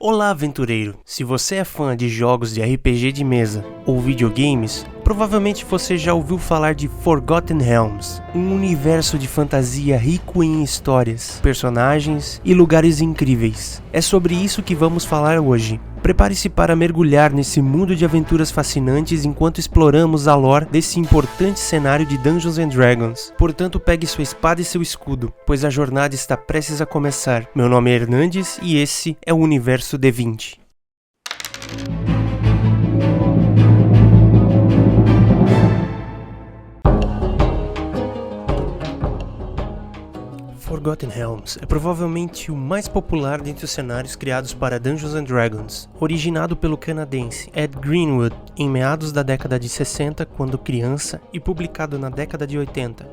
Olá, aventureiro! Se você é fã de jogos de RPG de mesa ou videogames, provavelmente você já ouviu falar de Forgotten Realms, um universo de fantasia rico em histórias, personagens e lugares incríveis. É sobre isso que vamos falar hoje. Prepare-se para mergulhar nesse mundo de aventuras fascinantes enquanto exploramos a lore desse importante cenário de Dungeons & Dragons. Portanto, pegue sua espada e seu escudo, pois a jornada está prestes a começar. Meu nome é Hernandes e esse é o Universo D20. Forgotten Realms é provavelmente o mais popular dentre os cenários criados para Dungeons & Dragons, originado pelo canadense Ed Greenwood em meados da década de 60 quando criança e publicado na década de 80.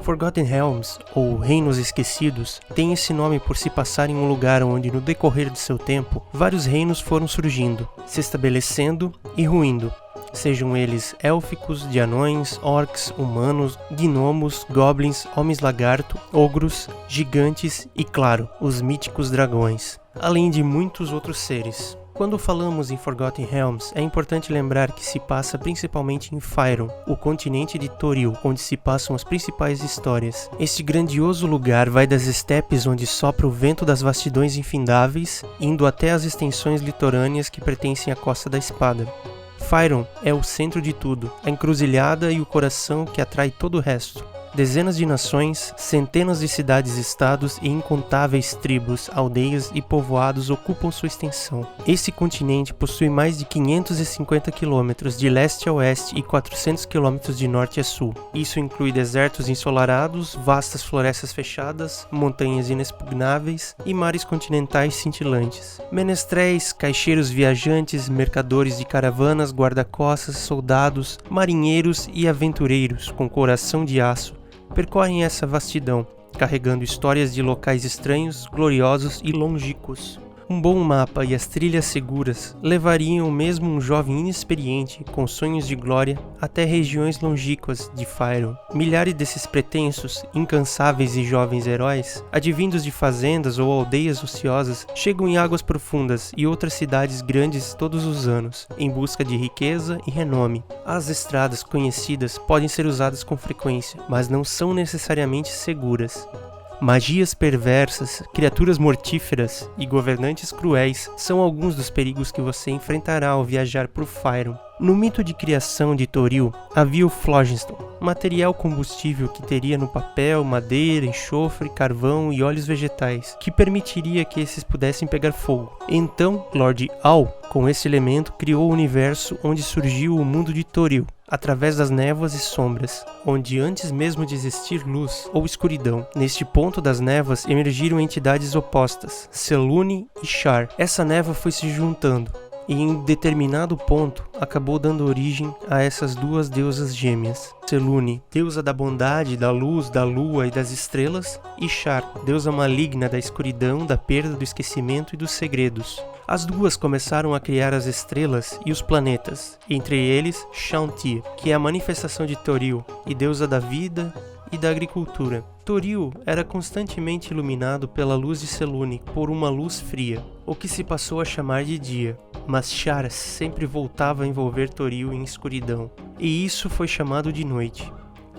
Forgotten Realms, ou Reinos Esquecidos, tem esse nome por se passar em um lugar onde, no decorrer de seu tempo, vários reinos foram surgindo, se estabelecendo e ruindo. Sejam eles élficos, de anões, orcs, humanos, gnomos, goblins, homens-lagarto, ogros, gigantes e, claro, os míticos dragões, além de muitos outros seres. Quando falamos em Forgotten Realms, é importante lembrar que se passa principalmente em Faerûn, o continente de Toril, onde se passam as principais histórias. Este grandioso lugar vai das estepes onde sopra o vento das vastidões infindáveis, indo até as extensões litorâneas que pertencem à Costa da Espada. Faerûn é o centro de tudo, a encruzilhada e o coração que atrai todo o resto. Dezenas de nações, centenas de cidades-estados e incontáveis tribos, aldeias e povoados ocupam sua extensão. Esse continente possui mais de 550 quilômetros de leste a oeste e 400 quilômetros de norte a sul. Isso inclui desertos ensolarados, vastas florestas fechadas, montanhas inexpugnáveis e mares continentais cintilantes. Menestréis, caixeiros viajantes, mercadores de caravanas, guarda-costas, soldados, marinheiros e aventureiros com coração de aço percorrem essa vastidão, carregando histórias de locais estranhos, gloriosos e longínquos. Um bom mapa e as trilhas seguras levariam mesmo um jovem inexperiente, com sonhos de glória, até regiões longínquas de Faerûn. Milhares desses pretensos, incansáveis e jovens heróis, advindos de fazendas ou aldeias ociosas, chegam em águas profundas e outras cidades grandes todos os anos, em busca de riqueza e renome. As estradas conhecidas podem ser usadas com frequência, mas não são necessariamente seguras. Magias perversas, criaturas mortíferas e governantes cruéis são alguns dos perigos que você enfrentará ao viajar por Faerûn. No mito de criação de Toril, havia o Phlogiston, material combustível que teria no papel, madeira, enxofre, carvão e óleos vegetais, que permitiria que esses pudessem pegar fogo. Então, Lord Al, com esse elemento, criou o universo onde surgiu o mundo de Toril, através das névoas e sombras, onde antes mesmo de existir luz ou escuridão. Neste ponto das névoas emergiram entidades opostas, Selûne e Shar. Essa névoa foi se juntando, e em determinado ponto acabou dando origem a essas duas deusas gêmeas. Selûne, deusa da bondade, da luz, da lua e das estrelas, e Shar, deusa maligna da escuridão, da perda, do esquecimento e dos segredos. As duas começaram a criar as estrelas e os planetas, entre eles Chauntea, que é a manifestação de Toril e deusa da vida e da agricultura. Toril era constantemente iluminado pela luz de Selûne por uma luz fria, o que se passou a chamar de dia. Mas Shar sempre voltava a envolver Toril em escuridão, e isso foi chamado de noite.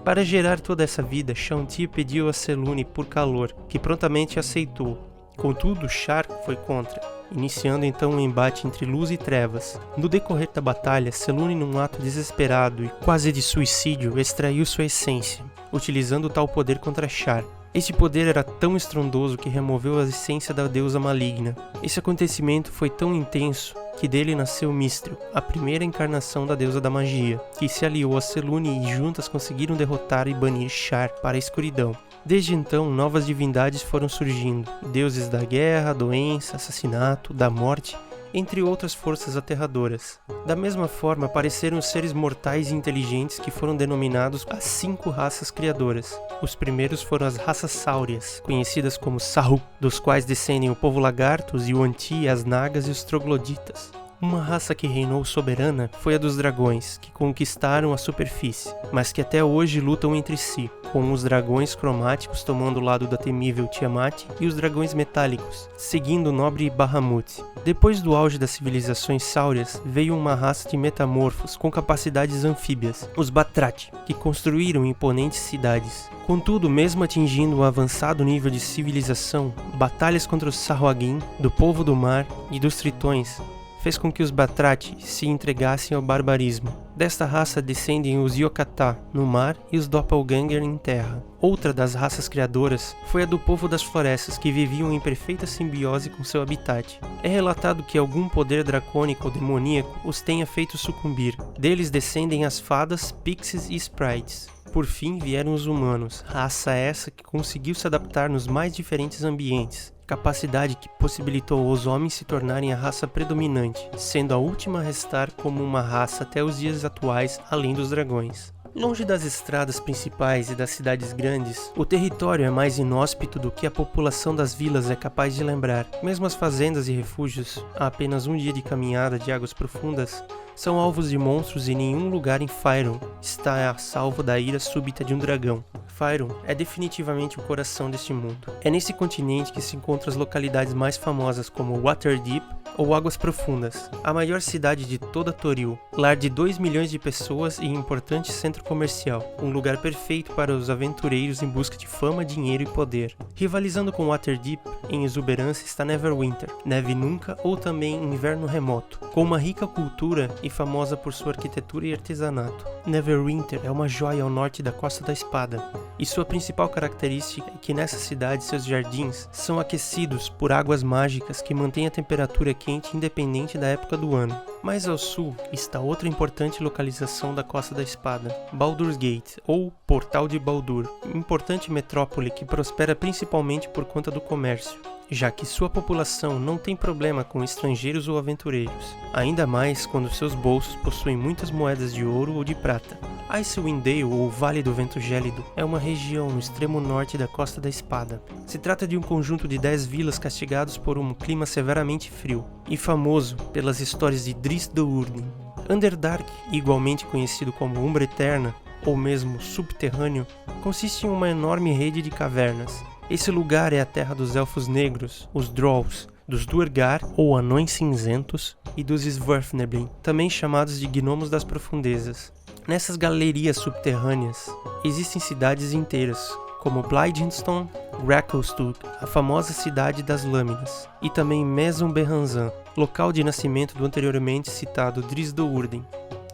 Para gerar toda essa vida, Chauntea pediu a Selûne por calor, que prontamente aceitou. Contudo, Shar foi contra, iniciando então um embate entre luz e trevas. No decorrer da batalha, Selûne, num ato desesperado e quase de suicídio, extraiu sua essência, utilizando tal poder contra Shar. Este poder era tão estrondoso que removeu a essência da deusa maligna. Esse acontecimento foi tão intenso que dele nasceu Mistral, a primeira encarnação da deusa da magia, que se aliou a Selûne e juntas conseguiram derrotar e banir Shar para a escuridão. Desde então, novas divindades foram surgindo, deuses da guerra, doença, assassinato, da morte, entre outras forças aterradoras. Da mesma forma, apareceram os seres mortais e inteligentes que foram denominados as 5 raças criadoras. Os primeiros foram as raças sáureas, conhecidas como Sahû, dos quais descendem o povo lagarto, os Yuan-ti, as nagas e os trogloditas. Uma raça que reinou soberana foi a dos dragões, que conquistaram a superfície, mas que até hoje lutam entre si. com os dragões cromáticos tomando o lado da temível Tiamat e os dragões metálicos, seguindo o nobre Bahamut. Depois do auge das civilizações sáurias, veio uma raça de metamorfos com capacidades anfíbias, os Batrati, que construíram imponentes cidades. Contudo, mesmo atingindo um avançado nível de civilização, batalhas contra os Sahuagin, do povo do mar e dos Tritões fez com que os Batrati se entregassem ao barbarismo. Desta raça descendem os Yokata no mar e os Doppelganger em terra. Outra das raças criadoras foi a do povo das florestas, que viviam em perfeita simbiose com seu habitat. É relatado que algum poder dracônico ou demoníaco os tenha feito sucumbir. Deles descendem as fadas, pixies e sprites. Por fim vieram os humanos, raça essa que conseguiu se adaptar nos mais diferentes ambientes, capacidade que possibilitou os homens se tornarem a raça predominante, sendo a última a restar como uma raça até os dias atuais, além dos dragões. Longe das estradas principais e das cidades grandes, o território é mais inóspito do que a população das vilas é capaz de lembrar. Mesmo as fazendas e refúgios, a apenas um dia de caminhada de águas profundas, são alvos de monstros e nenhum lugar em Faerûn está a salvo da ira súbita de um dragão. Faerûn é definitivamente o coração deste mundo. É nesse continente que se encontram as localidades mais famosas como Waterdeep ou Águas Profundas, a maior cidade de toda Toril, lar de 2 milhões de pessoas e importante centro comercial, um lugar perfeito para os aventureiros em busca de fama, dinheiro e poder. Rivalizando com Waterdeep, em exuberância está Neverwinter, neve nunca ou também inverno remoto, com uma rica cultura e famosa por sua arquitetura e artesanato. Neverwinter é uma joia ao norte da Costa da Espada, e sua principal característica é que nessa cidade seus jardins são aquecidos por águas mágicas que mantêm a temperatura quente independente da época do ano. Mais ao sul está outra importante localização da Costa da Espada, Baldur's Gate, ou Portal de Baldur, importante metrópole que prospera principalmente por conta do comércio, já que sua população não tem problema com estrangeiros ou aventureiros, ainda mais quando seus bolsos possuem muitas moedas de ouro ou de prata. Icewind Dale, ou Vale do Vento Gélido, é uma região no extremo norte da Costa da Espada. Se trata de um conjunto de 10 vilas castigados por um clima severamente frio, e famoso pelas histórias de Drizzt Do'Urden. Underdark, igualmente conhecido como Umbra Eterna, ou mesmo Subterrâneo, consiste em uma enorme rede de cavernas. Esse lugar é a terra dos Elfos Negros, os Drolls, dos Duergar, ou Anões Cinzentos, e dos Svirfneblin, também chamados de Gnomos das Profundezas. Nessas galerias subterrâneas, existem cidades inteiras, como Blaiddinstone, Gracklstugh, a famosa cidade das lâminas, e também Mesum-Berranzan, local de nascimento do anteriormente citado Drizzt Do'Urden.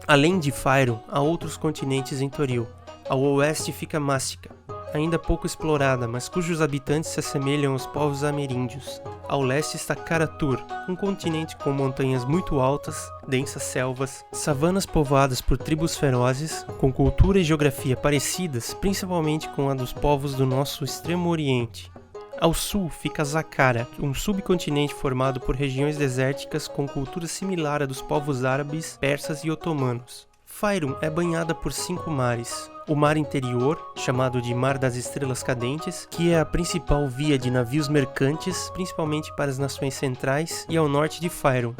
Além de Faerûn, há outros continentes em Toril. Ao oeste fica Mastika, ainda pouco explorada, mas cujos habitantes se assemelham aos povos ameríndios. Ao leste está Kara-Tur, um continente com montanhas muito altas, densas selvas, savanas povoadas por tribos ferozes, com cultura e geografia parecidas, principalmente com a dos povos do nosso extremo oriente. Ao sul fica Zakhara, um subcontinente formado por regiões desérticas com cultura similar à dos povos árabes, persas e otomanos. Faerûn é banhada por 5 mares. O mar interior, chamado de Mar das Estrelas Cadentes, que é a principal via de navios mercantes, principalmente para as nações centrais e ao norte de Faerûn.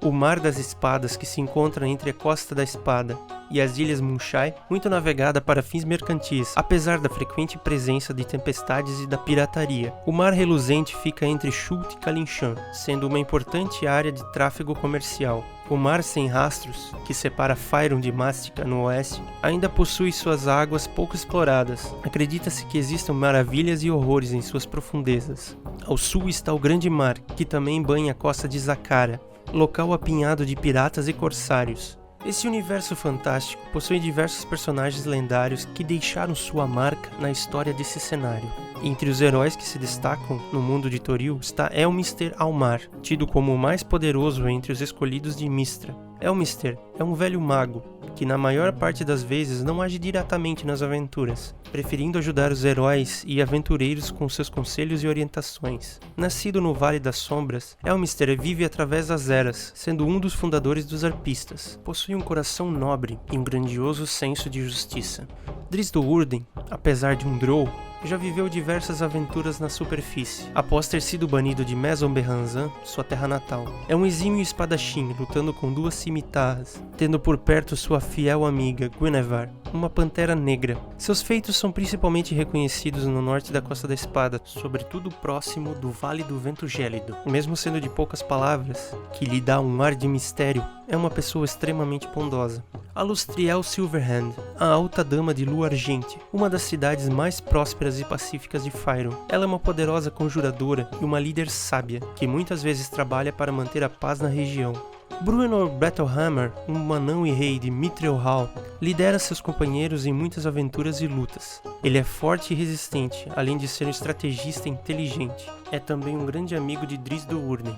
O Mar das Espadas, que se encontra entre a Costa da Espada e as Ilhas Munshai, muito navegada para fins mercantis, apesar da frequente presença de tempestades e da pirataria. O Mar Reluzente fica entre Shult e Kalinshan, sendo uma importante área de tráfego comercial. O Mar Sem Rastros, que separa Faerûn de Mastika no oeste, ainda possui suas águas pouco exploradas. Acredita-se que existam maravilhas e horrores em suas profundezas. Ao sul está o Grande Mar, que também banha a costa de Zakhara, local apinhado de piratas e corsários. Esse universo fantástico possui diversos personagens lendários que deixaram sua marca na história desse cenário. Entre os heróis que se destacam no mundo de Toril está Elminster Almar, tido como o mais poderoso entre os escolhidos de Mystra. Elminster é um velho mago que na maior parte das vezes não age diretamente nas aventuras, preferindo ajudar os heróis e aventureiros com seus conselhos e orientações. Nascido no Vale das Sombras, Elminster vive através das eras, sendo um dos fundadores dos Arpistas. Possui um coração nobre e um grandioso senso de justiça. Drizzt Do'Urden, apesar de um Drow, já viveu diversas aventuras na superfície, após ter sido banido de Mesum-Berranzan, sua terra natal. É um exímio espadachim, lutando com 2 cimitarras, tendo por perto sua fiel amiga, Guinevere, uma pantera negra. Seus feitos são principalmente reconhecidos no norte da Costa da Espada, sobretudo próximo do Vale do Vento Gélido. Mesmo sendo de poucas palavras, que lhe dá um ar de mistério, é uma pessoa extremamente bondosa. Alustriel Silverhand, a alta dama de Lua Argente, uma das cidades mais prósperas e pacíficas de Faerûn. Ela é uma poderosa conjuradora e uma líder sábia, que muitas vezes trabalha para manter a paz na região. Bruenor Battlehammer, um anão e rei de Mithril Hall, lidera seus companheiros em muitas aventuras e lutas. Ele é forte e resistente, além de ser um estrategista inteligente. É também um grande amigo de Drizzt Do'Urden.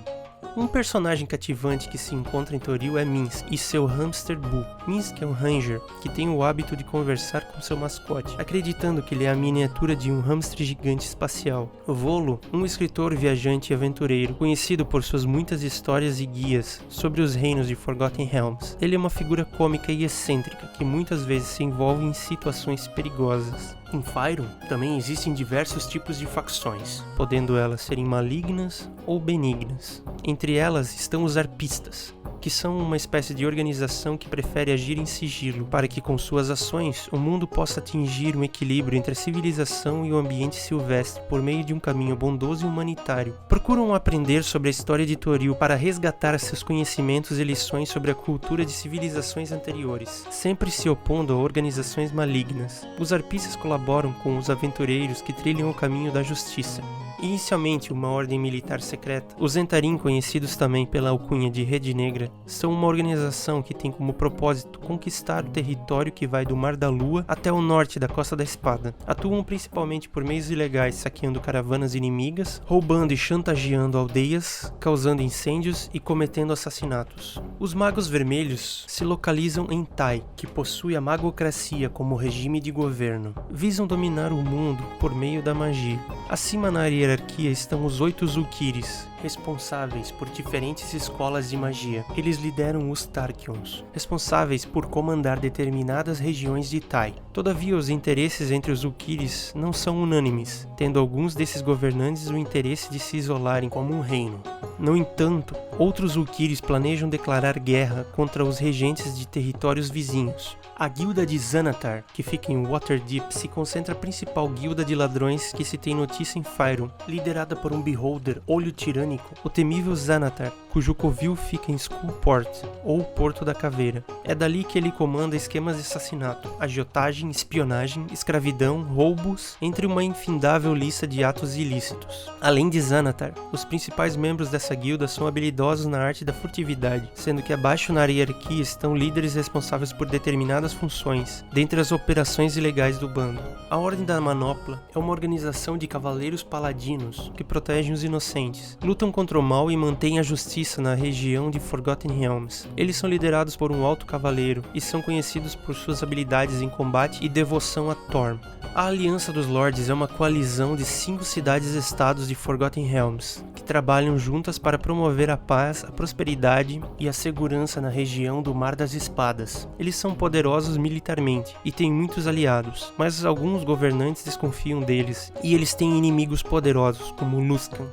Um personagem cativante que se encontra em Toril é Minsc e seu hamster Boo. Minsc é um ranger que tem o hábito de conversar com seu mascote, acreditando que ele é a miniatura de um hamster gigante espacial. Volo, um escritor viajante e aventureiro, conhecido por suas muitas histórias e guias sobre os reinos de Forgotten Realms. Ele é uma figura cômica e excêntrica que muitas vezes se envolve em situações perigosas. Em Faerûn também existem diversos tipos de facções, podendo elas serem malignas ou benignas. Entre elas estão os arpistas, que são uma espécie de organização que prefere agir em sigilo, para que com suas ações o mundo possa atingir um equilíbrio entre a civilização e o ambiente silvestre por meio de um caminho bondoso e humanitário. Procuram aprender sobre a história de Toril para resgatar seus conhecimentos e lições sobre a cultura de civilizações anteriores, sempre se opondo a organizações malignas. Os arpistas colaboram com os aventureiros que trilham o caminho da justiça. Inicialmente uma ordem militar secreta, os Zhentarim, conhecidos também pela alcunha de Rede Negra, são uma organização que tem como propósito conquistar o território que vai do Mar da Lua até o norte da Costa da Espada. Atuam principalmente por meios ilegais, saqueando caravanas inimigas, roubando e chantageando aldeias, causando incêndios e cometendo assassinatos. Os Magos Vermelhos se localizam em Tai, que possui a magocracia como regime de governo. Visam dominar o mundo por meio da magia. Acima na hierarquia estão os 8 Zulkiris, responsáveis por diferentes escolas de magia. Eles lideram os Tarkions, responsáveis por comandar determinadas regiões de Tai. Todavia, os interesses entre os Zulkiris não são unânimes, tendo alguns desses governantes o interesse de se isolarem como um reino. No entanto, outros Zulkiris planejam declarar guerra contra os regentes de territórios vizinhos. A guilda de Xanathar, que fica em Waterdeep, se concentra a principal guilda de ladrões que se tem notícia em Faerûn, liderada por um beholder olho tirânico, o temível Xanathar, cujo covil fica em Skullport, ou Porto da Caveira. É dali que ele comanda esquemas de assassinato, agiotagem, espionagem, escravidão, roubos, entre uma infindável lista de atos ilícitos. Além de Xanathar, os principais membros dessa guilda são habilidosos na arte da furtividade, sendo que abaixo na hierarquia estão líderes responsáveis por determinadas funções, dentre as operações ilegais do bando. A Ordem da Manopla é uma organização de cavaleiros paladinos que protegem os inocentes, lutam contra o mal e mantêm a justiça na região de Forgotten Realms. Eles são liderados por um alto cavaleiro e são conhecidos por suas habilidades em combate e devoção a Thorm. A Aliança dos Lordes é uma coalizão de 5 cidades-estados de Forgotten Realms, que trabalham juntas para promover a paz, a prosperidade e a segurança na região do Mar das Espadas. Eles são poderosos militarmente e têm muitos aliados, mas alguns governantes desconfiam deles e eles têm inimigos poderosos como Luskan.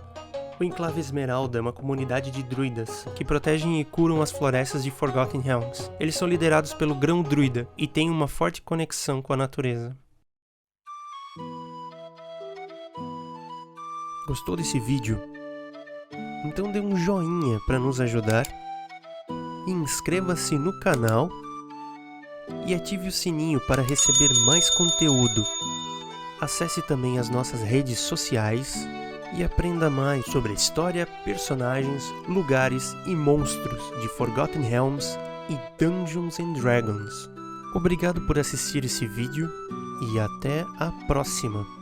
O Enclave Esmeralda é uma comunidade de druidas que protegem e curam as florestas de Forgotten Realms. Eles são liderados pelo Grão Druida e têm uma forte conexão com a natureza. Gostou desse vídeo? Então dê um joinha para nos ajudar, inscreva-se no canal e ative o sininho para receber mais conteúdo. Acesse também as nossas redes sociais e aprenda mais sobre a história, personagens, lugares e monstros de Forgotten Realms e Dungeons & Dragons. Obrigado por assistir esse vídeo e até a próxima!